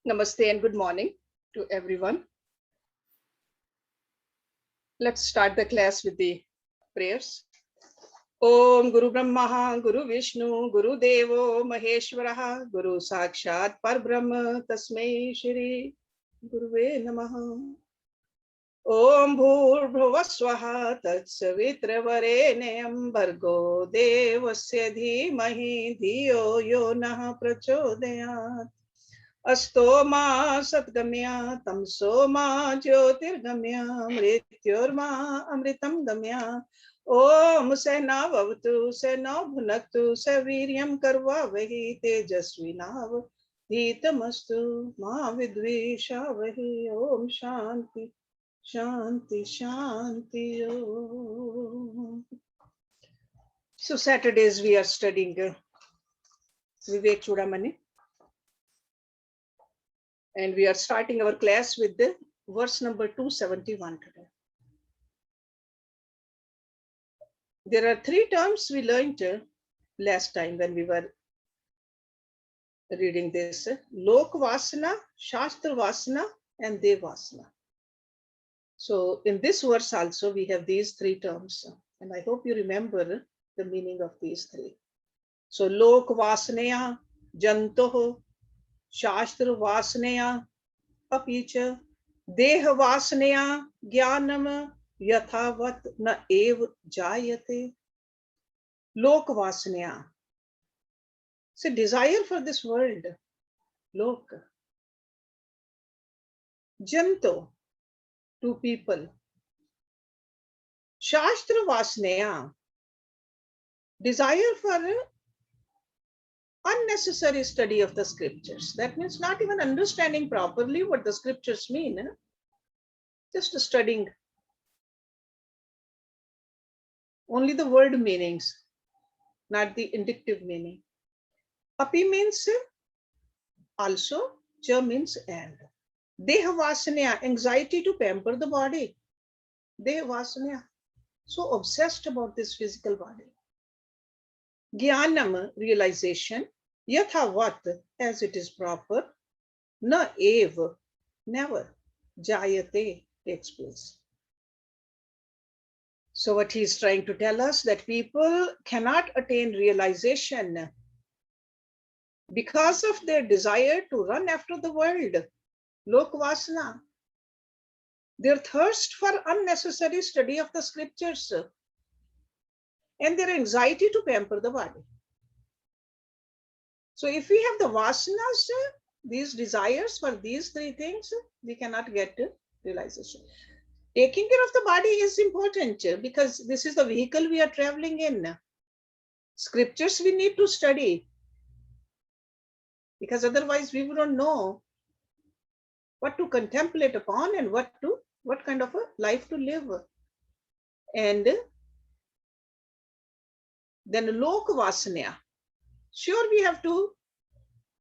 Namaste and good morning to everyone. Let's start the class with the prayers. Om Guru Brahma, Guru Vishnu, Guru Devo Maheshwaraha, Guru Sakshat Parbrahma, Tasmai Shri Guruve Namaha. Om Bhur Swaha Tatsavitravarenyam Bhargo Devasya Dhimahi Dhiyo Yo Nah Prachodayat. Astoma Satgamya Tamsoma Jyotirgamya Mrityurma Amritam Gamya Om Sena Vavatu Sena Bhunaktu Saviryam Karva Vahi Tejasvinav Dhitamastu Ma Vidvishavahi Om Shanti Shanti Shanti Om. So Saturdays we are studying Vivekachudamani. And we are starting our class with the verse number 271 today. There are three terms we learned last time when we were reading this. Lok Vasana, Shastra Vasana, and Dev Vasana. So in this verse also we have these three terms. And I hope you remember the meaning of these three. So Lok Vasanaya, Jantoho, Shastra Vasanaya, Apicha, Deha Vasanaya, Jnanam, Yathavat na ev jayate. Lok Vasanaya. So desire for this world. Lok. Janto, two people. Shastra Vasanaya. Desire for unnecessary study of the scriptures. That means not even understanding properly what the scriptures mean. Just studying only the word meanings, not the indicative meaning. Api means also, cha means and. Deha Vasanaya, anxiety to pamper the body. Deha Vasanaya, so obsessed about this physical body. Jnanam, realization. Yathavat, as it is proper. Na ev, never. Jayate, takes place. So what he is trying to tell us, that people cannot attain realization because of their desire to run after the world. Lok Vasana. Their thirst for unnecessary study of the scriptures and their anxiety to pamper the body. So if we have the vasanas, these desires for these three things, we cannot get to realization. Taking care of the body is important because this is the vehicle we are traveling in. Scriptures we need to study because otherwise we wouldn't know what to contemplate upon and what kind of a life to live. And then Lok Vasanaya. Sure, we have to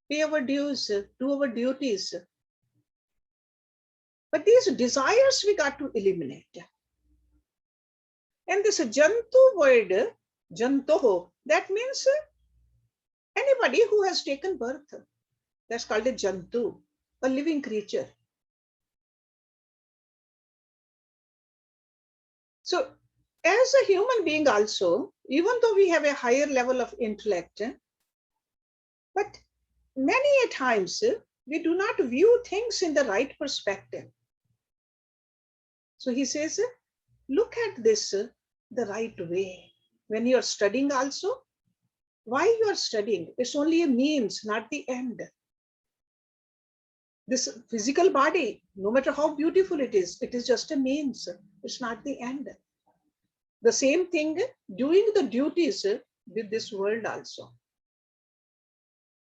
pay our dues, do our duties. But these desires we got to eliminate. And this Jantu word, Jantoho, that means anybody who has taken birth. That's called a Jantu, a living creature. So as a human being also, even though we have a higher level of intellect, but many a times we do not view things in the right perspective. So he says, look at this the right way. When you are studying also, why you are studying? It's only a means, not the end. This physical body, no matter how beautiful it is just a means. It's not the end. The same thing, doing the duties with this world also.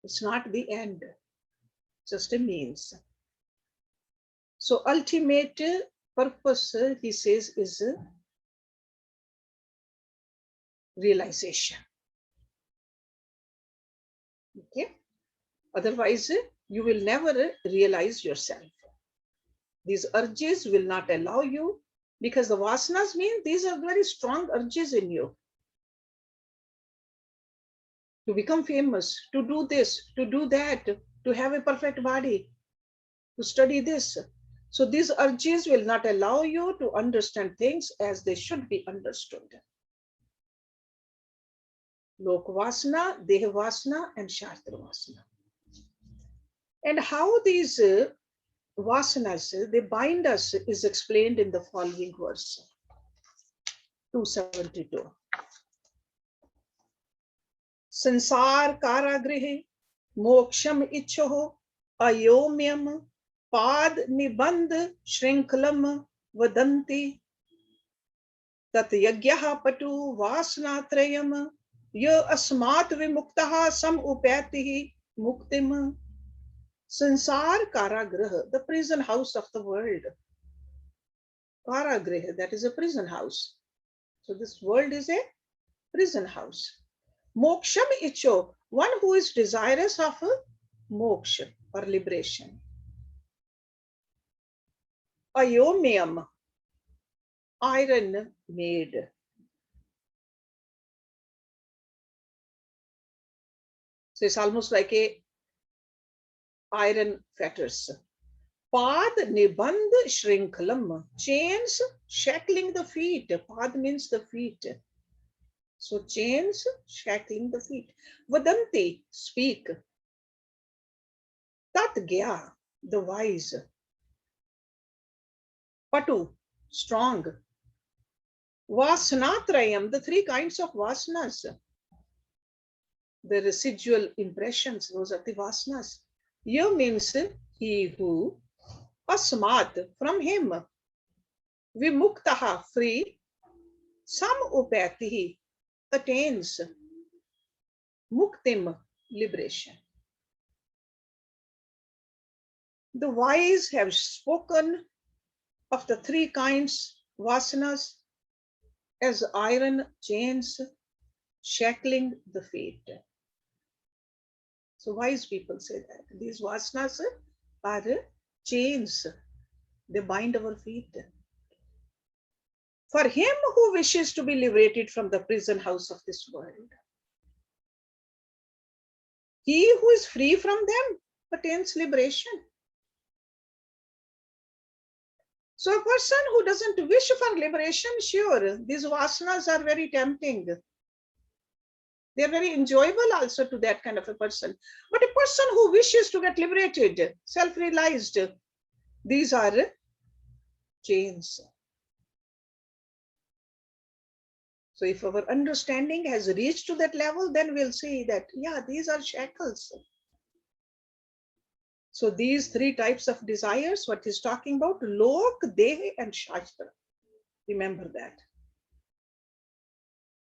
It's not the end, just a means. So ultimate purpose, he says, is realization. Okay. Otherwise, you will never realize yourself. These urges will not allow you, because the vasanas mean these are very strong urges in you. To become famous, to do this, to do that, to have a perfect body. to study this. So these urges will not allow you to understand things as they should be understood. Lok Vasana, Deha Vasana, and Shastra Vasana. And how these vasanas, they bind us, is explained in the following verse, 272. Sansar Karagrihe, Moksham Ichoho, Ayomyam, Pad Nibandh Shrinklam Vadanti, Tat Yagyaha Patu Vasanatrayam, Ya Asmat Vimuktaha Sam Upatihi Muktim. Sansar Karagraha, the prison house of the world. Karagraha, that is a prison house. So this world is a prison house. Moksham Icho, one who is desirous of a moksha or liberation. Ayomyam, iron made. So it's almost like a iron fetters. Pad nibandh shrinkhalam, chains shackling the feet. Pad means the feet. So chains shackling the feet. Vadanti, speak. Tat gya, the wise. Patu, strong. Vasanatrayam, the three kinds of vasanas. The residual impressions, those are the vasanas. Ya means he who, asmat, from him, vimuktaha, free, sam upatihi, attains, muktim, liberation. The wise have spoken of the three kinds vasanas as iron chains shackling the feet. So wise people say that these vasanas are chains, they bind our feet. For him who wishes to be liberated from the prison house of this world, he who is free from them attains liberation. So a person who doesn't wish for liberation, sure, these vasanas are very tempting. They're very enjoyable also to that kind of a person. But a person who wishes to get liberated, self-realized, these are chains. So if our understanding has reached to that level, then we'll see that, yeah, these are shackles. So these three types of desires, what he's talking about, Lok, Deha, and Shastra. Remember that.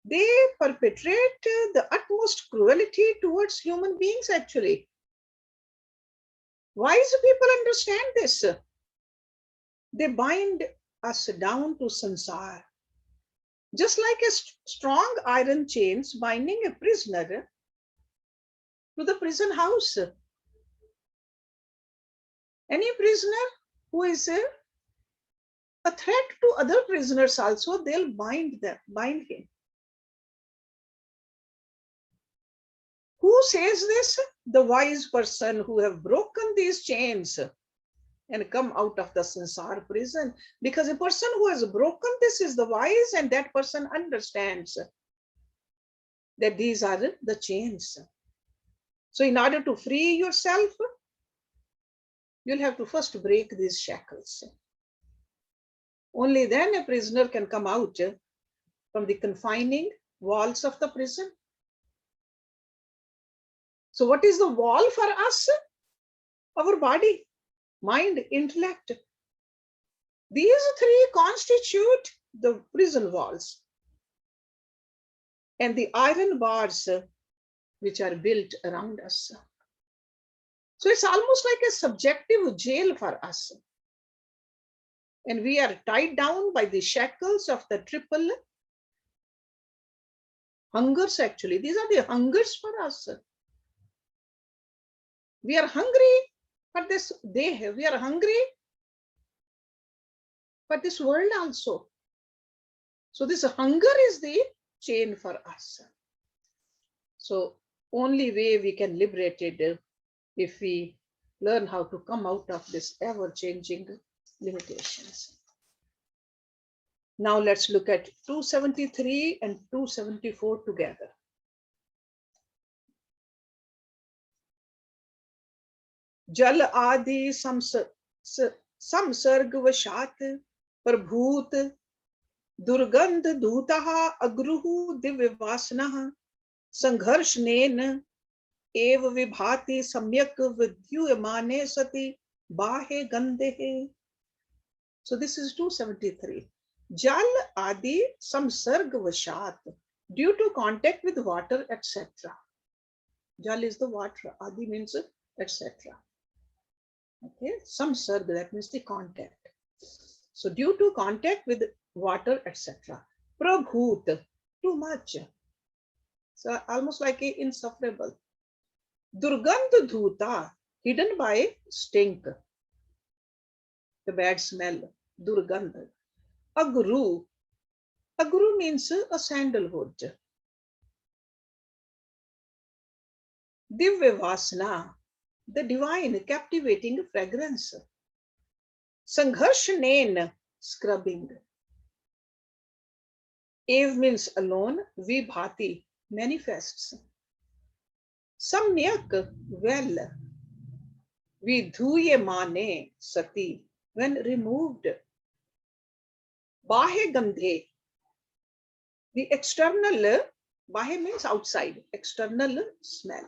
They perpetrate the utmost cruelty towards human beings, actually. Wise people understand this. They bind us down to sansar. Just like a strong iron chains binding a prisoner to the prison house. Any prisoner who is a threat to other prisoners also, they'll bind him. Who says this? The wise person who have broken these chains and come out of the sansar prison. Because a person who has broken this is the wise, and that person understands that these are the chains. So in order to free yourself, you'll have to first break these shackles. Only then a prisoner can come out from the confining walls of the prison. So what is the wall for us? Our body, mind, intellect. These three constitute the prison walls and the iron bars which are built around us. So it's almost like a subjective jail for us. And we are tied down by the shackles of the triple hungers, actually. These are the hungers for us. We are hungry for this day. We are hungry for this world also. So this hunger is the chain for us. So only way we can liberate it if we learn how to come out of this ever-changing limitations. Now let's look at 273 and 274 together. जल आदि संसर्गवशात् प्रभूत दुर्गंध दूतः अग्रुः दिव्य वासनः संघर्षणेन एव विभाति सम्यक विद्युयमाने सति बाहे गंधेः. So this is 273. Jal adi samsargvashat, due to contact with water, etc. Jal is the water, adi means etc. Okay, samsarg, that means the contact. So due to contact with water, etc. Prabhut, too much. So almost like a insufferable. Durgandh dhuta, hidden by stink, the bad smell. Durgandh. Agru. Agru means a sandalwood. Divya vasana, the divine captivating fragrance. Sangharshanen, scrubbing. Ev means alone, vibhati, manifests. Samyak, well. Vidhuyamane, sati, when removed. Bahe gandhe, the external, bahe means outside, external smell.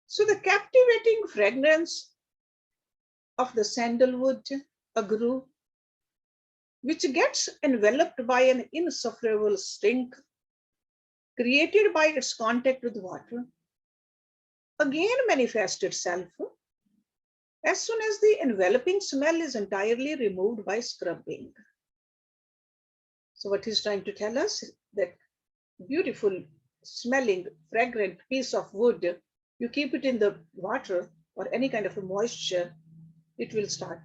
So the captivating fragrance of the sandalwood, agru, which gets enveloped by an insufferable stink created by its contact with water, again manifests itself as soon as the enveloping smell is entirely removed by scrubbing. So what he's trying to tell us is that beautiful smelling, fragrant piece of wood, you keep it in the water or any kind of a moisture, it will start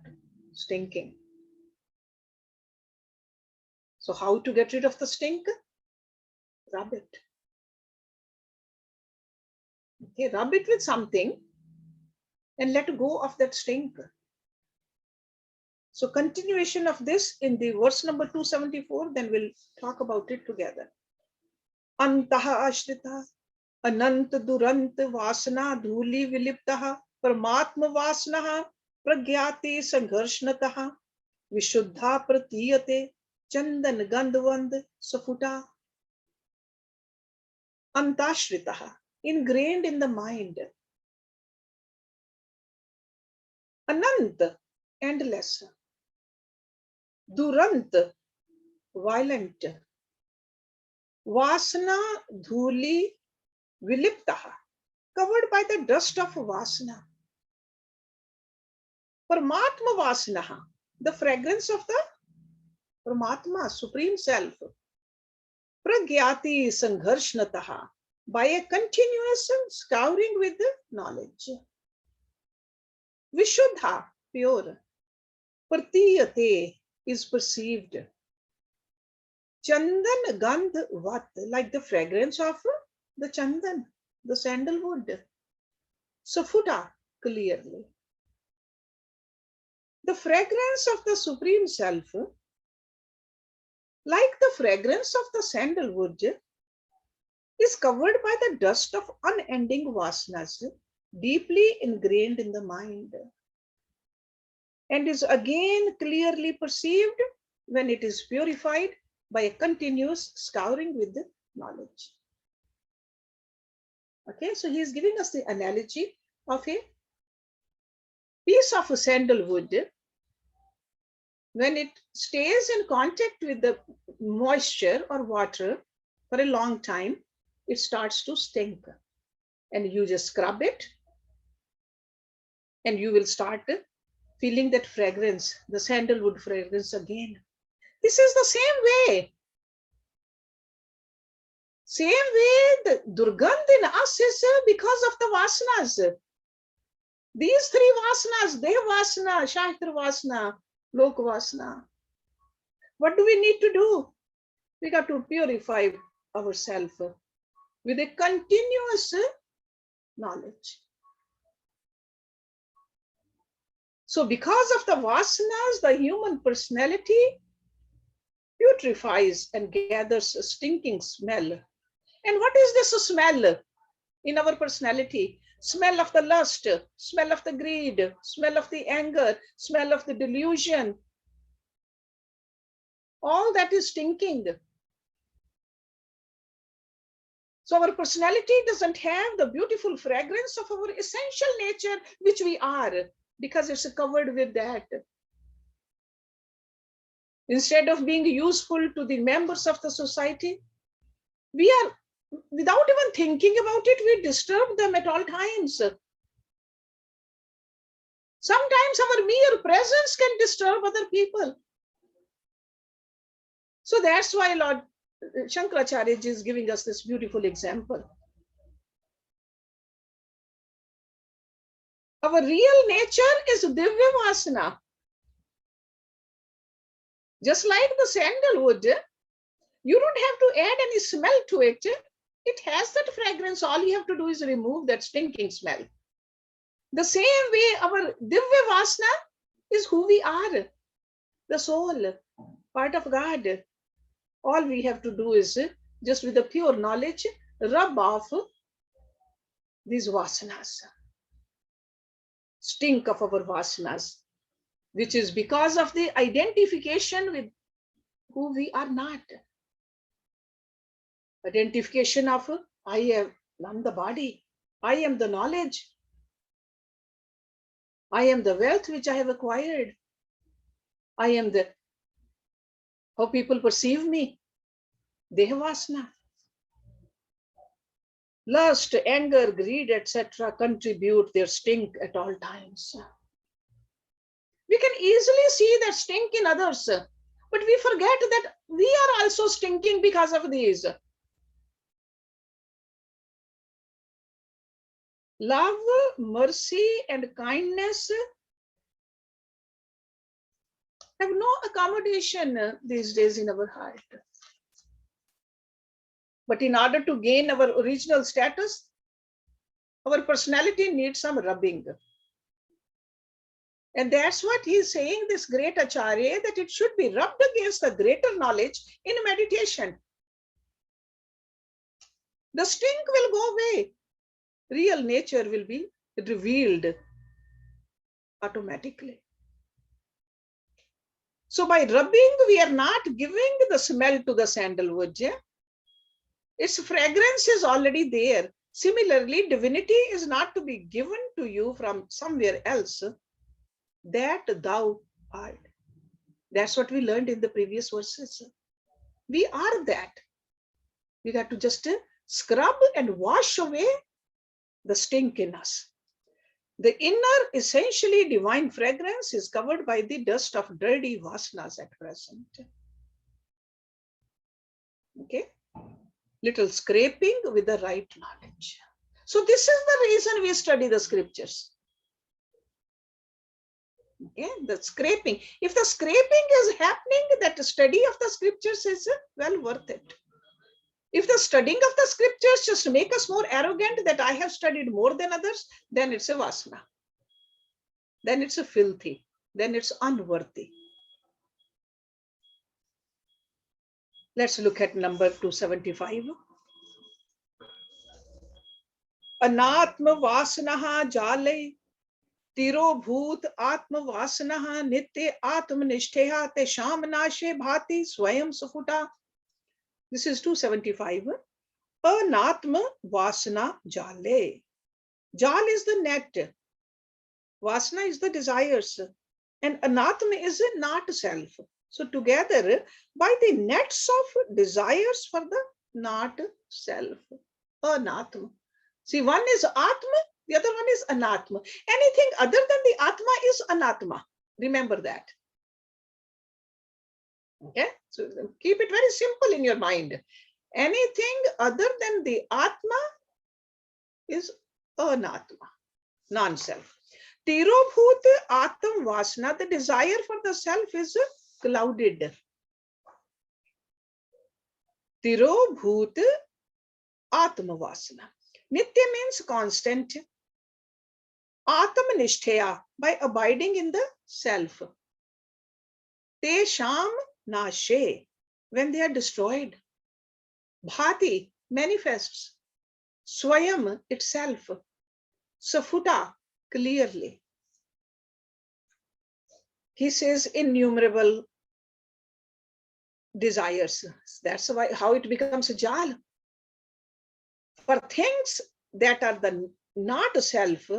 stinking. So how to get rid of the stink? Rub it. Okay, rub it with something and let go of that stink. So continuation of this in the verse number 274, then we'll talk about it together. Antaha ashrita anant durant vasana dhuli viliptaha paramatma vasanaha pragyati sangharshnataha vishuddha pratiyate chandan gandhvand safuta. Antashritaha, ingrained in the mind. Anant, endless. Durant, violent. Vasana dhuli viliptaha, covered by the dust of vasana. Paramatma vasanaha, the fragrance of the Paramatma, Supreme Self. Pragyati sangharshnataha, by a continuous scouring with the knowledge. Vishuddha, pure. Pratiyate, is perceived. Chandan gandh vat, like the fragrance of the chandan, the sandalwood. Safuta, clearly. The fragrance of the Supreme Self, like the fragrance of the sandalwood, is covered by the dust of unending vasanas, deeply ingrained in the mind, and is again clearly perceived when it is purified by a continuous scouring with the knowledge. Okay, so he is giving us the analogy of a piece of sandalwood. When it stays in contact with the moisture or water for a long time, it starts to stink. And you just scrub it, and you will start feeling that fragrance, the sandalwood fragrance again. This is the same way. Same way the durgandh in us is because of the vasanas. These three vasanas, Deha vasana, Shastra vasana, Lok vasana. What do we need to do? We got to purify ourselves with a continuous knowledge. So because of the vasanas, the human personality putrefies and gathers a stinking smell. And what is this smell in our personality? Smell of the lust, smell of the greed, smell of the anger, smell of the delusion. All that is stinking. So our personality doesn't have the beautiful fragrance of our essential nature, which we are, because it's covered with that. Instead of being useful to the members of the society, we are, without even thinking about it, we disturb them at all times. Sometimes our mere presence can disturb other people. So that's why Lord Shankaracharya is giving us this beautiful example. Our real nature is Divya Vasana. Just like the sandalwood, you don't have to add any smell to it. It has that fragrance. All you have to do is remove that stinking smell. The same way, our Divya Vasana is who we are, the soul, part of God. All we have to do is just with the pure knowledge, rub off these vasanas, stink of our vasanas, which is because of the identification with who we are not. Identification of I'm the body, I am the knowledge, I am the wealth which I have acquired, I am the how people perceive me, Dehavasana. Lust, anger, greed, etc. contribute their stink at all times. We can easily see that stink in others, but we forget that we are also stinking because of these. Love, mercy, and kindness have no accommodation these days in our heart. But in order to gain our original status, our personality needs some rubbing. And that's what he's saying, this great Acharya, that it should be rubbed against the greater knowledge in meditation. The stink will go away. Real nature will be revealed automatically. So by rubbing, we are not giving the smell to the sandalwood. Yeah? Its fragrance is already there. Similarly, divinity is not to be given to you from somewhere else, that thou art. That's what we learned in the previous verses. We are that. We got to just scrub and wash away the stink in us. The inner, essentially divine fragrance is covered by the dust of dirty vasanas at present. Okay? Little scraping with the right knowledge. So this is the reason we study the scriptures. Okay, the scraping. If the scraping is happening, that study of the scriptures is well worth it. If the studying of the scriptures just make us more arrogant that I have studied more than others, then it's a vasana. Then it's a filthy. Then it's unworthy. Let's look at number 275. Anatma vasanaha jale tiro bhut atma vasanaha nitya atmanishtheha te shamanashe bhati swayam sufuta. This is 275. Anatma vasana jale. Jal is the net. Vasana is the desires. And anatma is not self. So together, by the nets of desires for the not self. Anatma. See, one is atma, the other one is anatma. Anything other than the atma is anatma. Remember that. Okay, so keep it very simple in your mind. Anything other than the atma is anatma, non-self. Tirobhut atam vasana, the desire for the self is clouded. Tirobhut atma vasana. Nitya means constant. Atmanishthaya, by abiding in the self. Tesham nashe, when they are destroyed. Bhati, manifests. Swayam, itself. Safuta, clearly. He says innumerable desires. That's why how it becomes a jal. For things that are the not self,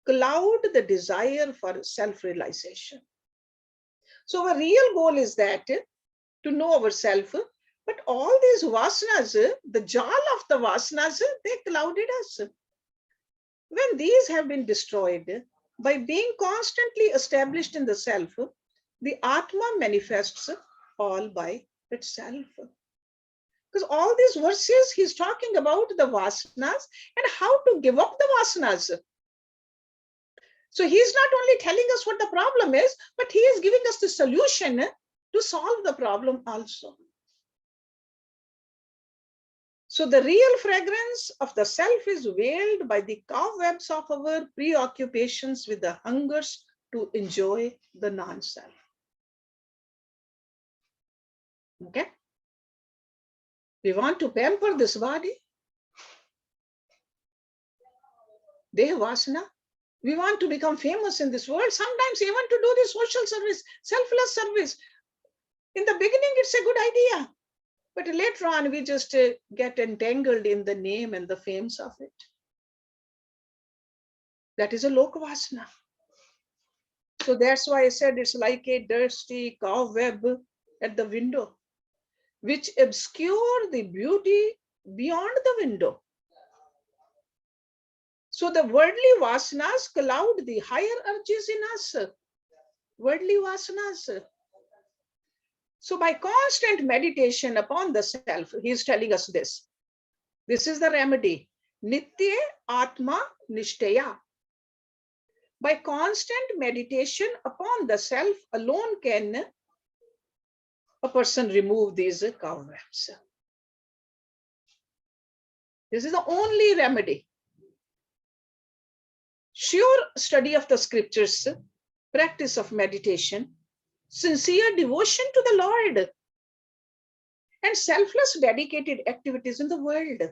cloud the desire for self-realization. So our real goal is that to know ourselves, but all these vasanas, the jal of the vasanas, they clouded us. When these have been destroyed, by being constantly established in the self, the Atma manifests all by itself. Because all these verses, he's talking about the vasanas and how to give up the vasanas. So he's not only telling us what the problem is, but he is giving us the solution to solve the problem also. So the real fragrance of the self is veiled by the cobwebs of our preoccupations with the hungers to enjoy the non-self. Okay? We want to pamper this body. Deha vasana. We want to become famous in this world. Sometimes even to do this social service, selfless service. In the beginning, it's a good idea. But later on, we just get entangled in the name and the fames of it. That is a lokavasana. So that's why I said it's like a dusty cobweb at the window, which obscure the beauty beyond the window. So the worldly vasanas cloud the higher urges in us. Worldly vasanas. So by constant meditation upon the self, he is telling us this. This is the remedy. Nitya Atma Nishtaya. By constant meditation upon the self alone can a person remove these cobwebs. This is the only remedy. Sure study of the scriptures, practice of meditation, sincere devotion to the Lord, and selfless dedicated activities in the world.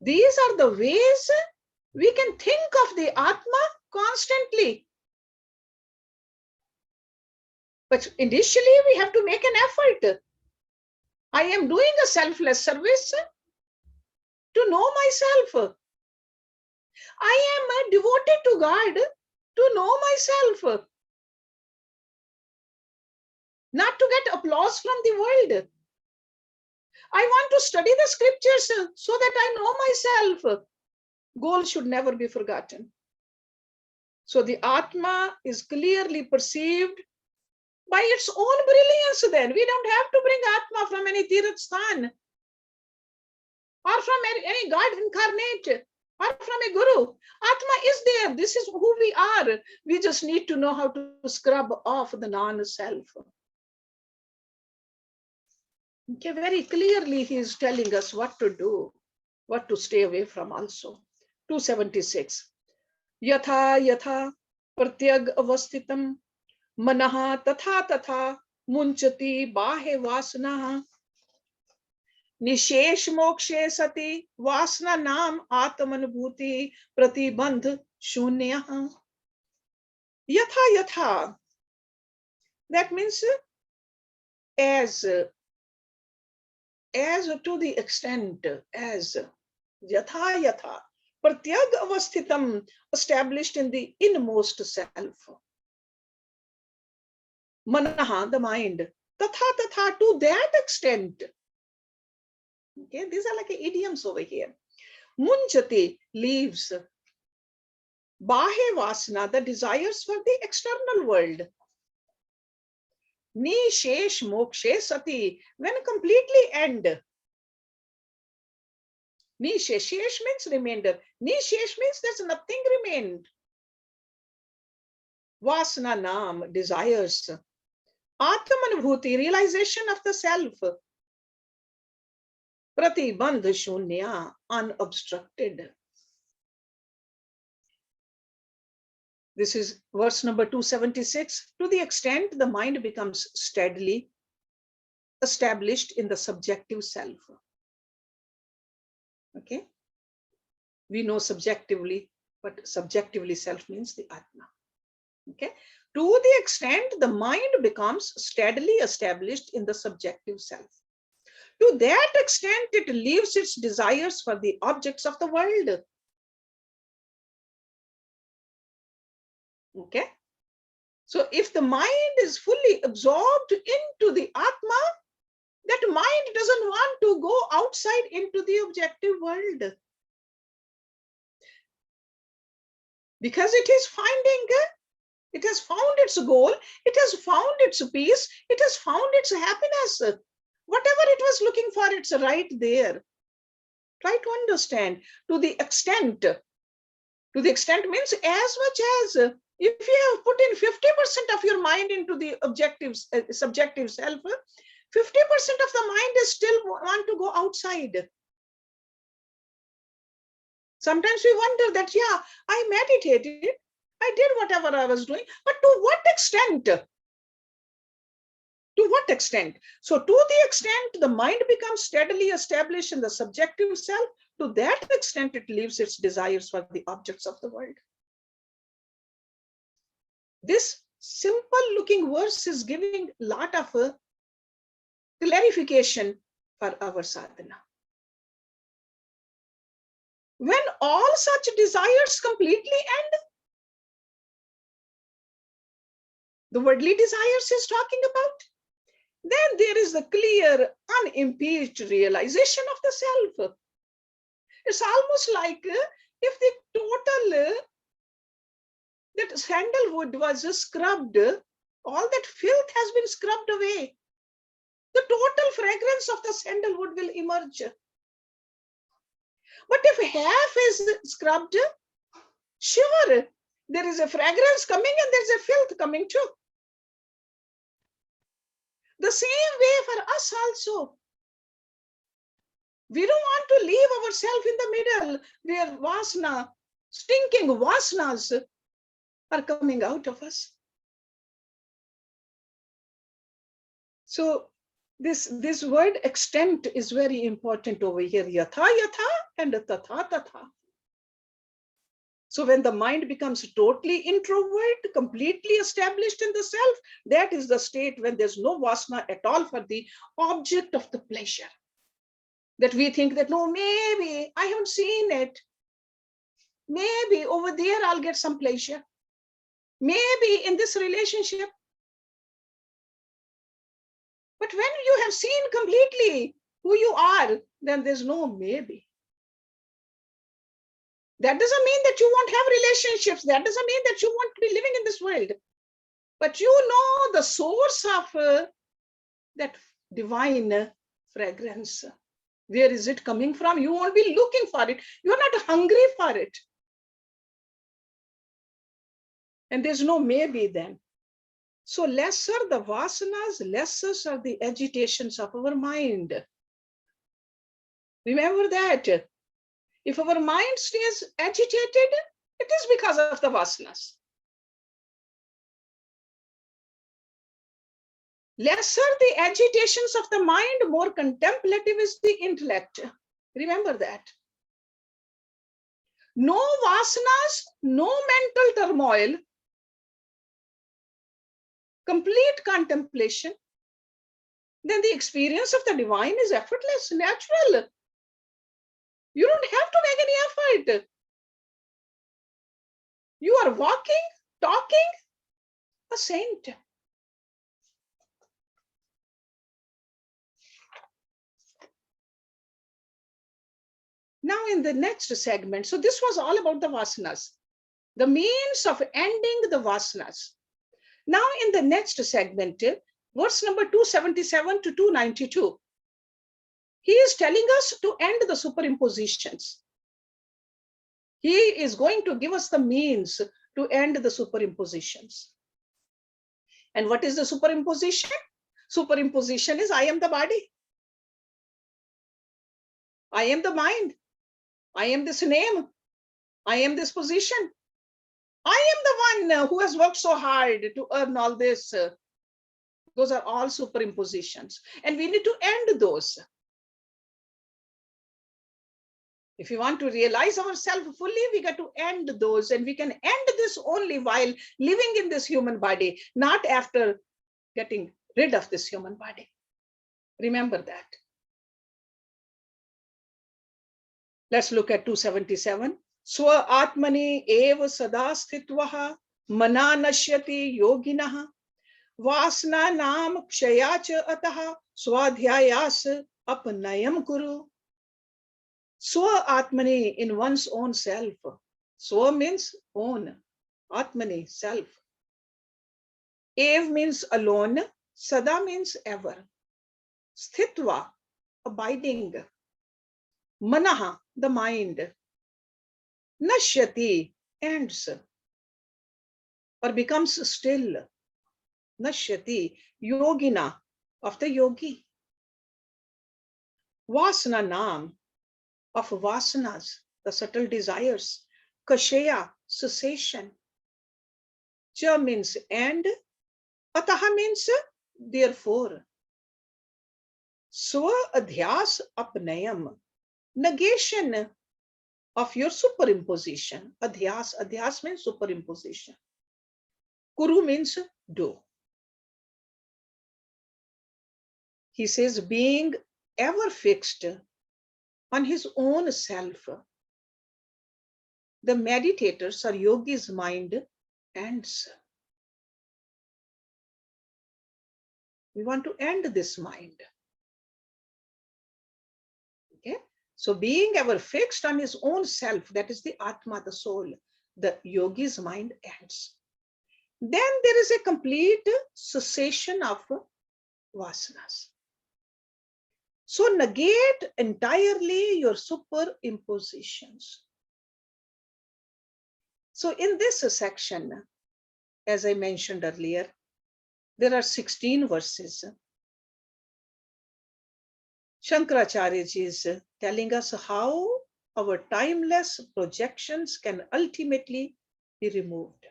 These are the ways we can think of the Atma constantly. But initially, we have to make an effort. I am doing a selfless service to know myself. I am devoted to God to know myself. Not to get applause from the world. I want to study the scriptures so that I know myself. Goal should never be forgotten. So the Atma is clearly perceived by its own brilliance then. We don't have to bring Atma from any Tirath Sthan or from any God incarnate or from a Guru. Atma is there. This is who we are. We just need to know how to scrub off the non-self. Okay, very clearly he is telling us what to do, what to stay away from also. 276. Yatha yatha pratyag avastitam manaha tatha tatha munchati bahe vasanaha nishesh mokshe sati vasana nam atmanubhuti pratibandh shunyah. Yatha yatha. That means as to the extent, as yatha yatha. Pratyag avasthitam, established in the inmost self. Manaha, the mind. Tatha tatha, to that extent. Okay, these are like idioms over here. Munchati, leaves. Bahe vasana, the desires for the external world. Ni shesh mokshe sati, when completely end. Ni shesh means remainder. Ni shesh means there's nothing remained. Vasana nam, desires. Atmanubhuti, realization of the self. Pratibandh shunya, unobstructed. This is verse number 276. To the extent the mind becomes steadily established in the subjective self. Okay. We know subjectively, but subjectively self means the Atma. Okay. To the extent the mind becomes steadily established in the subjective self. To that extent, it leaves its desires for the objects of the world. Okay. So if the mind is fully absorbed into the Atma, that mind doesn't want to go outside into the objective world. Because it is finding, it has found its goal, it has found its peace, it has found its happiness. Whatever it was looking for, it's right there. Try to understand. To the extent means as much as if you have put in 50% of your mind into the objectives, subjective self, 50% of the mind is still want to go outside. Sometimes we wonder that, yeah, I meditated, I did whatever I was doing, but to what extent? To what extent? So to the extent the mind becomes steadily established in the subjective self, to that extent it leaves its desires for the objects of the world. This simple looking verse is giving a lot of clarification for our sadhana. When all such desires completely end, the worldly desires is talking about, then there is the clear, unimpeached realization of the self. It's almost like if the total, that sandalwood was scrubbed, all that filth has been scrubbed away. The total fragrance of the sandalwood will emerge. But if half is scrubbed, sure, there is a fragrance coming and there's a filth coming too. The same way for us also. We don't want to leave ourselves in the middle where vasana, stinking vasanas are coming out of us. So this word extent is very important over here. Yatha yatha and tatha tatha. So when the mind becomes totally introvert, completely established in the self, that is the state when there's no vasana at all for the object of the pleasure. That we think that, no, maybe I haven't seen it. Maybe over there I'll get some pleasure. Maybe in this relationship. But when you have seen completely who you are, then there's no maybe. That doesn't mean that you won't have relationships. That doesn't mean that you won't be living in this world. But you know the source of that divine fragrance. Where is it coming from? You won't be looking for it. You're not hungry for it. And there's no maybe then. So lesser the vasanas, lesser are the agitations of our mind. Remember that. If our mind stays agitated, it is because of the vasanas. Lesser the agitations of the mind, more contemplative is the intellect. Remember that. No vasanas, no mental turmoil, complete contemplation, then the experience of the divine is effortless, natural. You don't have to make any effort. You are walking, talking, a saint. Now in the next segment, so this was all about the vasanas, the means of ending the vasanas. Now in the next segment, verse number 277 to 292, he is telling us to end the superimpositions. He is going to give us the means to end the superimpositions. And what is the superimposition? Superimposition is I am the body. I am the mind. I am this name. I am this position. I am the one who has worked so hard to earn all this. Those are all superimpositions. And we need to end those. If we want to realize ourselves fully, we got to end those. And we can end this only while living in this human body, not after getting rid of this human body. Remember that. Let's look at 277. Swa atmani eva sada sthitvaha mana nashyati yoginah vasna nam kshayacha ataha swadhyayas apnayam kuru. Swa atmani, in one's own self. Swa means own. Atmani, self. Ev means alone. Sada means ever. Sthitva, abiding. Manaha, the mind. Nashyati, ends or becomes still. Nashyati, yogina, of the yogi. Vasana nam, of vasanas, the subtle desires. Kashaya, cessation. Cha means and. Ataha means therefore. Swa adhyas apnayam, negation of your superimposition. Adhyas, adhyas means superimposition. Kuru means do. He says being ever fixed on his own self. The meditators or yogi's mind ends. We want to end this mind. Okay? So being ever fixed on his own self, that is the Atma, the soul, the yogi's mind ends. Then there is a complete cessation of vasanas. So negate entirely your superimpositions. So in this section, as I mentioned earlier, there are 16 verses. Shankaracharya ji is telling us how our timeless projections can ultimately be removed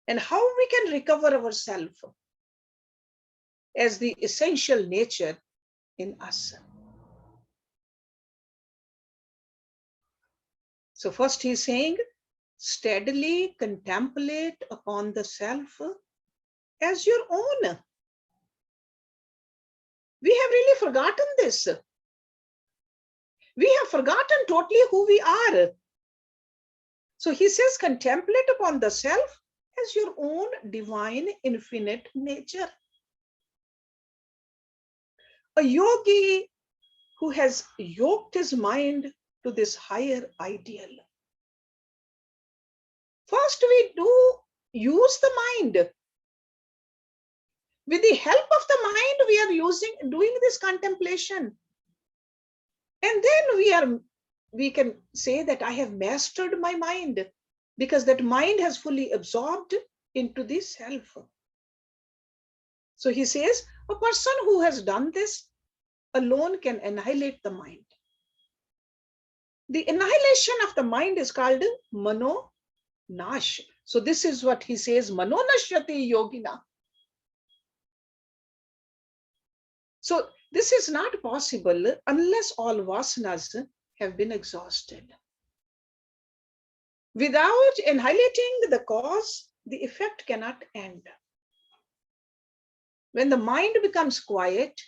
and how we can recover ourselves as the essential nature in us. So first he's saying, steadily contemplate upon the self as your own. We have really forgotten this. We have forgotten totally who we are. So he says, contemplate upon the self as your own divine infinite nature. A yogi who has yoked his mind to this higher ideal. First, we do use the mind. With the help of the mind, we are doing this contemplation. And then we can say that I have mastered my mind, because that mind has fully absorbed into the self. So he says, a person who has done this alone can annihilate the mind. The annihilation of the mind is called mano nash. So this is what he says, mano nashyati yogina. So this is not possible unless all vasanas have been exhausted. Without annihilating the cause, the effect cannot end. When the mind becomes quiet,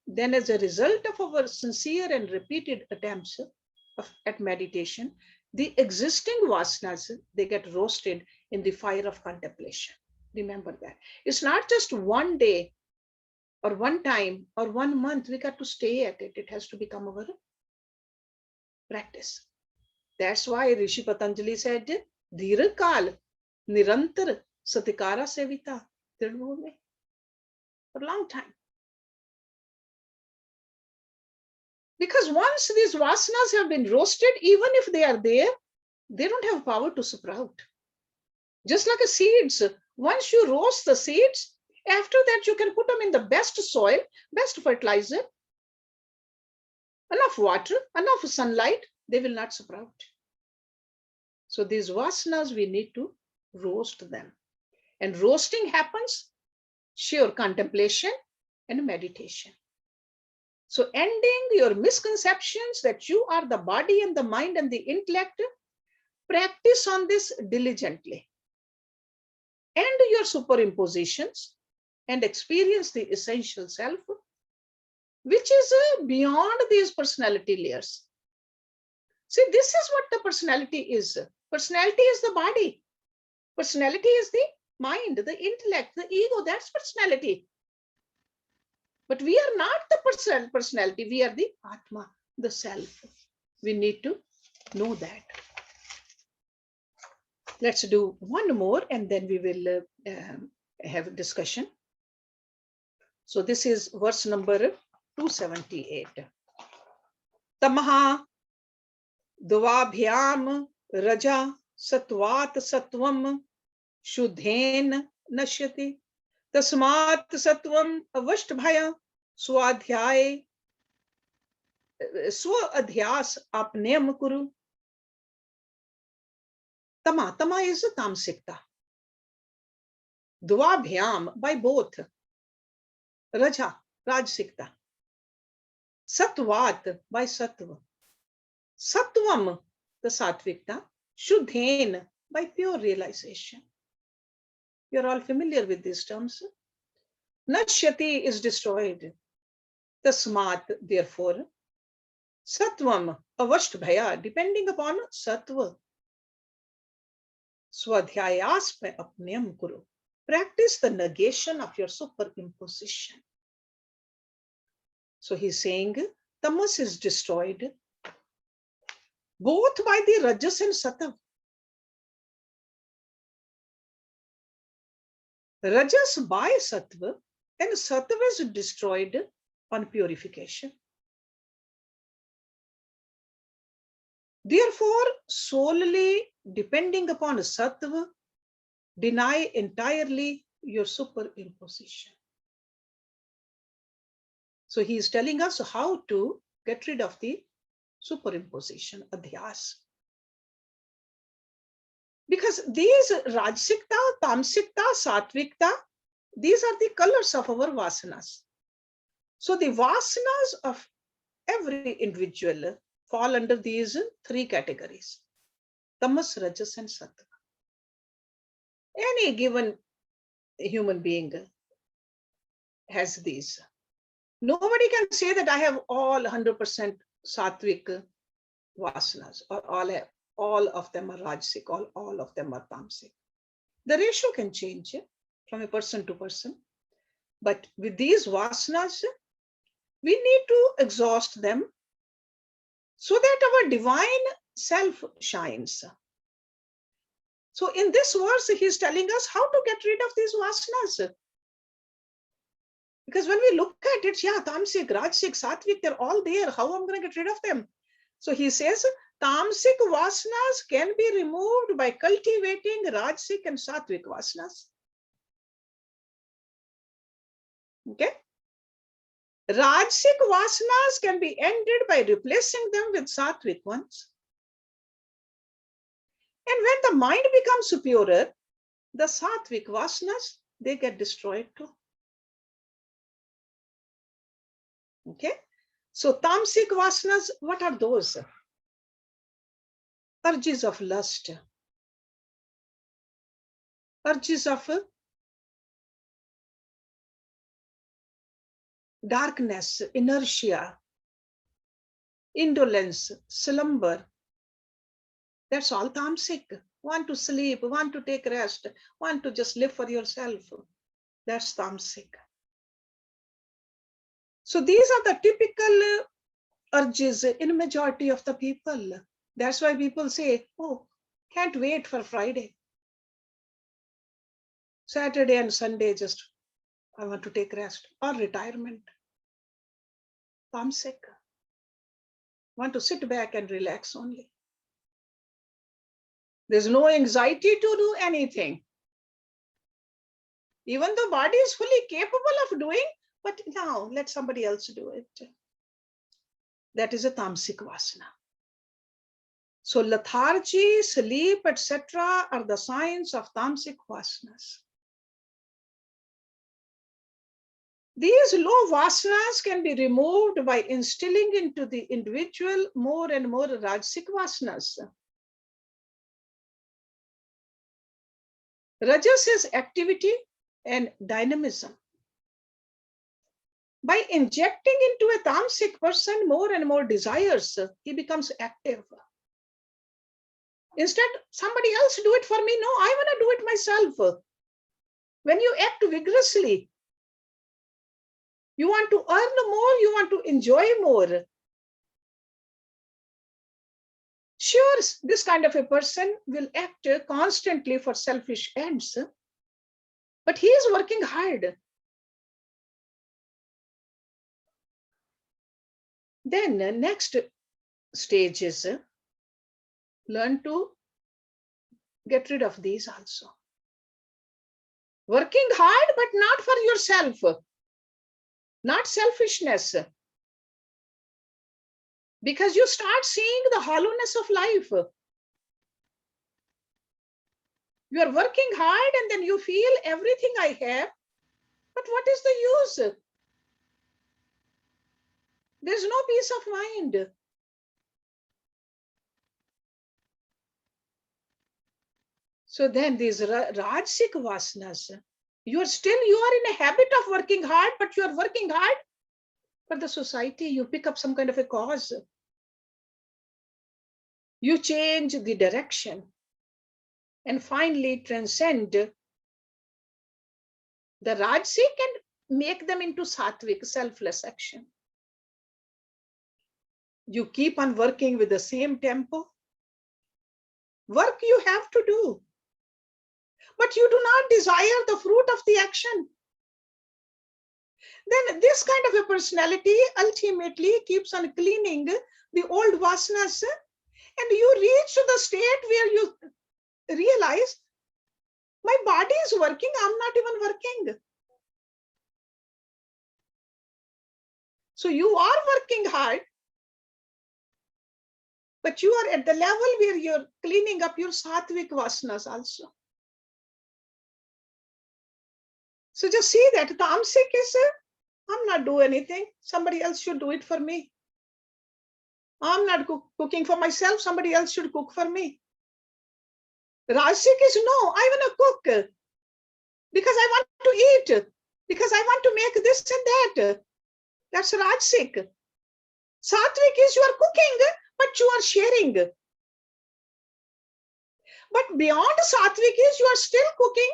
then as a result of our sincere and repeated attempts at meditation, the existing vasanas, they get roasted in the fire of contemplation. Remember that. It's not just one day or one time or 1 month, we got to stay at it. It has to become our practice. That's why Rishi Patanjali said, Dhira Kal Nirantar Satikara Sevita Tirubhume. For a long time. Because once these vasanas have been roasted, even if they are there, they don't have power to sprout. Just like seeds, once you roast the seeds, after that you can put them in the best soil, best fertilizer, enough water, enough sunlight, they will not sprout. So these vasanas, we need to roast them. And roasting happens, sure, contemplation and meditation. So ending your misconceptions that you are the body and the mind and the intellect, practice on this diligently. End your superimpositions and experience the essential self, which is beyond these personality layers. See, this is what the personality is. Personality is the body. Personality is the mind, the intellect, the ego. That's personality. But we are not the personality. We are the Atma, the self. We need to know that. Let's do one more and then we will have a discussion. So this is verse number 278. Tamaha dvabhyam raja satvat satvam shudhen nashyati tasmat satvam avashtbhaya swadhyay swadhyas apneyam kuru. Tama, tama is tamsikta. Dvabhyam, by both. Raja, rajsikta. Satvat, by sattva. Sattvam, the satvikta. Shudhen, by pure realization. You're all familiar with these terms. Nashyati is destroyed. Tasmat, therefore. Sattvam, avashtbhaya, depending upon sattva. Swadhyayaspa apneyam kuru. Practice the negation of your superimposition. So he's saying tamas is destroyed both by the rajas and sattva. Rajas by sattva and sattva is destroyed on purification. Therefore, solely depending upon sattva, deny entirely your superimposition. So he is telling us how to get rid of the superimposition, adhyas. Because these rajsikta, tamsikta, satvikta, these are the colors of our vasanas. So the vasanas of every individual fall under these three categories: tamas, rajas, and sattva. Any given human being has these. Nobody can say that I have all 100% sattvic vasanas, or all of them are rajasic, all of them are tamasic. The ratio can change from a person to person. But with these vasanas, we need to exhaust them so that our divine self shines. So in this verse, he's telling us how to get rid of these vasanas. Because when we look at it, yeah, tamasic, rajasic, sattvic, they're all there. How am I going to get rid of them? So he says, tamasic vasanas can be removed by cultivating rajasic and sattvic vasanas. Okay? Rajasic vasanas can be ended by replacing them with sattvic ones. And when the mind becomes purer, the sattvic vasanas, they get destroyed too. Okay? So tamasic vasanas, what are those? Urges of lust, urges of darkness, inertia, indolence, slumber. That's all tamasic. Want to sleep, want to take rest, want to just live for yourself. That's tamasic. So these are the typical urges in majority of the people. That's why people say, oh, can't wait for Friday. Saturday and Sunday, just I want to take rest or retirement. Tamasic. Want to sit back and relax only. There's no anxiety to do anything. Even though body is fully capable of doing, but now let somebody else do it. That is a tamasic vasana. So lethargy, sleep, etc. are the signs of tamasic vasanas. These low vasanas can be removed by instilling into the individual more and more rajasic vasanas. Rajas is activity and dynamism. By injecting into a tamasic person more and more desires, he becomes active. Instead, somebody else do it for me. No, I want to do it myself. When you act vigorously, you want to earn more, you want to enjoy more. Sure, this kind of a person will act constantly for selfish ends, but he is working hard. Then next stage is learn to get rid of these also. Working hard, but not for yourself, not selfishness. Because you start seeing the hollowness of life. You are working hard and then you feel everything I have, but what is the use? There's no peace of mind. So then these rajasic vasanas, you are in a habit of working hard, but you are working hard for the society. You pick up some kind of a cause. You change the direction and finally transcend the rajasic and make them into sattvic, selfless action. You keep on working with the same tempo. Work you have to do. But you do not desire the fruit of the action. Then this kind of a personality ultimately keeps on cleaning the old vasanas, and you reach to the state where you realize my body is working, I'm not even working. So you are working hard, but you are at the level where you're cleaning up your sattvic vasanas also. So just see that tamasic is, I'm not doing anything. Somebody else should do it for me. I'm not cooking for myself. Somebody else should cook for me. Rajasic is, no, I want to cook because I want to eat, because I want to make this and that. That's Rajasic. Sattvic is you are cooking, but you are sharing. But beyond sattvic is you are still cooking,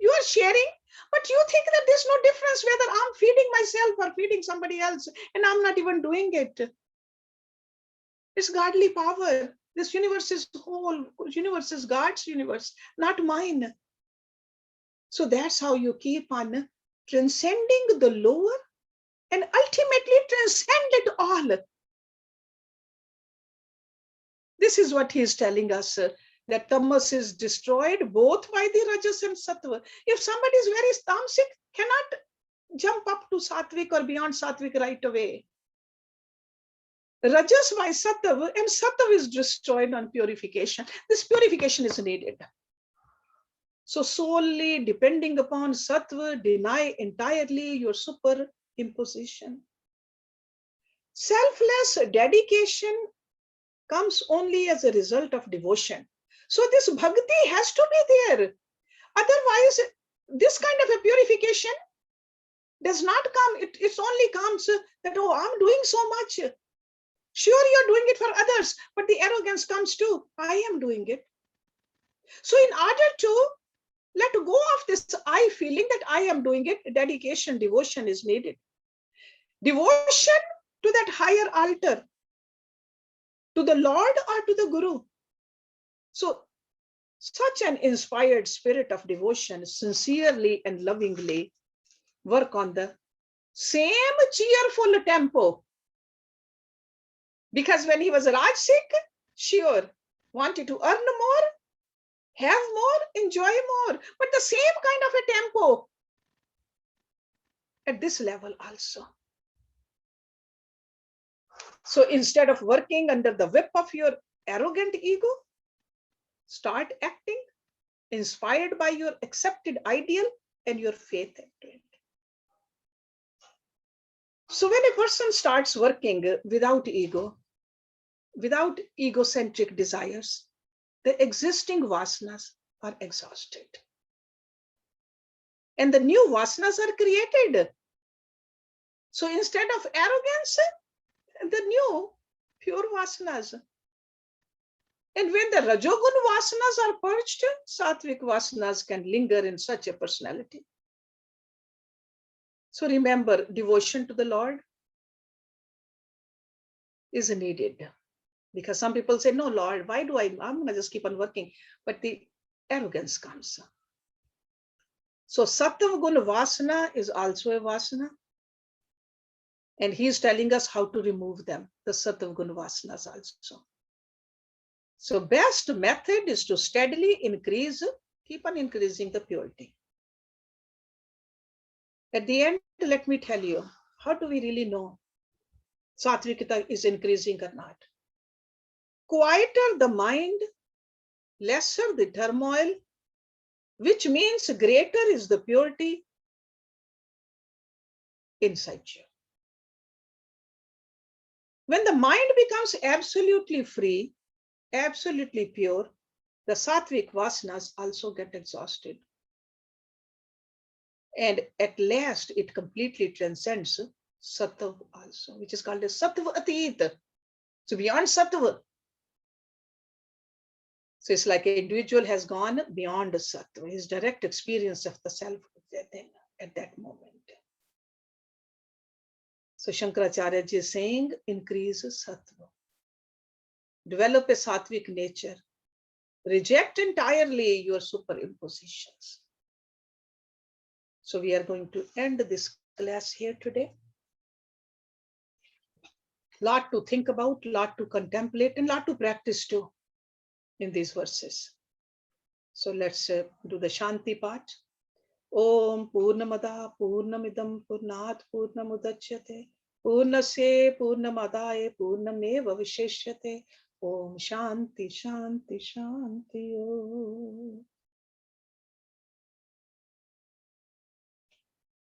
you are sharing, but you think that there's no difference whether I'm feeding myself or feeding somebody else, and I'm not even doing it. It's godly power. This universe is whole. Universe is God's universe, not mine. So that's how you keep on transcending the lower and ultimately transcend it all. This is what he is telling us, that tamas is destroyed both by the rajas and sattva. If somebody is very tamasic, cannot jump up to sattvic or beyond sattvic right away. Rajas by sattva, and sattva is destroyed on purification. This purification is needed. So solely depending upon sattva, deny entirely your superimposition. Selfless dedication comes only as a result of devotion. So this bhakti has to be there. Otherwise, this kind of a purification does not come. It only comes that, oh, I'm doing so much. Sure, you're doing it for others, but the arrogance comes too. I am doing it. So in order to let go of this I feeling that I am doing it, dedication, devotion is needed. Devotion to that higher altar, to the Lord or to the Guru. So such an inspired spirit of devotion sincerely and lovingly work on the same cheerful tempo. Because when he was Rajasic, sure, wanted to earn more, have more, enjoy more, but the same kind of a tempo at this level also. So instead of working under the whip of your arrogant ego, start acting inspired by your accepted ideal and your faith into it. So when a person starts working without ego, without egocentric desires, the existing vasanas are exhausted. And the new vasanas are created. So instead of arrogance, the new pure vasanas. And when the Rajogun vasanas are purged, Sattvic vasanas can linger in such a personality. So remember, devotion to the Lord is needed. Because some people say, no, Lord, why do I'm going to just keep on working? But the arrogance comes. So Sattva Guna Vasana is also a Vasana. And he is telling us how to remove them, the Sattva Guna Vasanas also. So best method is to steadily increase, keep on increasing the purity. At the end, let me tell you, how do we really know Sattvikita is increasing or not? Quieter the mind, lesser the turmoil, which means greater is the purity inside you. When the mind becomes absolutely free, absolutely pure, the Sattvic vasanas also get exhausted. And at last, it completely transcends Sattva also, which is called as Sattva Atita. So beyond Sattva. So it's like an individual has gone beyond the Sattva, his direct experience of the self at that moment. So Shankaracharya ji is saying, increase Sattva. Develop a Sattvic nature. Reject entirely your superimpositions. So we are going to end this class here today. Lot to think about, lot to contemplate, and lot to practice too in these verses. So let's do the Shanti part. Om Purnamada Purnamidam Purnat Purnamudachyate Purnasya Purnamadaya Purnameva Visheshyate. Om Shanti Shanti Shanti Om.